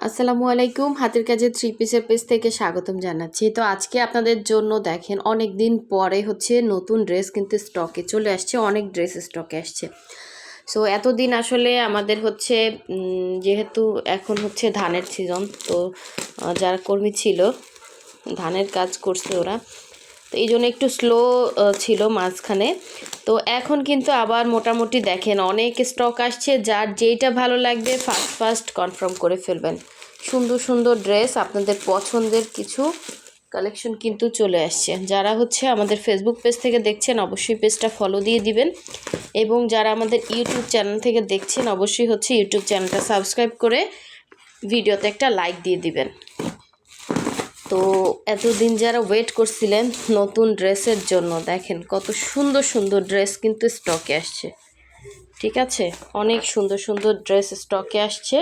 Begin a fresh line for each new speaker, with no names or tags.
আসসালামু আলাইকুম, হাতের কাজে থ্রি পিসের পেজ থেকে স্বাগতম জানাচ্ছি। তো আজকে আপনাদের জন্য দেখেন অনেক দিন পরে নতুন ড্রেস কিন্তু স্টকে চলে আসছে, অনেক ড্রেস স্টকে আসছে। সো এতদিন আসলে আমাদের যেহেতু এখন ধানের সিজন, তো যারা কর্মী ছিল ধানের কাজ করছে ওরা, তো এই জন্য একটু স্লো ছিল মাঝখানে। তো এখন কিন্তু আবার মোটামুটি দেখেন অনেক স্টক আসছে, যার যেইটা ভালো লাগবে ফার্স্ট কনফার্ম করে ফেলবেন। সুন্দর সুন্দর ড্রেস, আপনাদের পছন্দের কিছু কালেকশন কিন্তু চলে আসছে। যারা আমাদের ফেসবুক পেজ থেকে দেখছেন অবশ্যই পেজটা ফলো দিয়ে দিবেন, এবং যারা আমাদের ইউটিউব চ্যানেল থেকে দেখছেন অবশ্যই ইউটিউব চ্যানেলটা সাবস্ক্রাইব করে ভিডিওতে একটা লাইক দিয়ে দিবেন। তো এতদিন যারা ওয়েট করছিলেন নতুন ড্রেসের জন্য, দেখেন কত সুন্দর সুন্দর ড্রেস কিন্তু স্টকে আসছে। ঠিক আছে, অনেক সুন্দর সুন্দর ড্রেস স্টকে আসছে।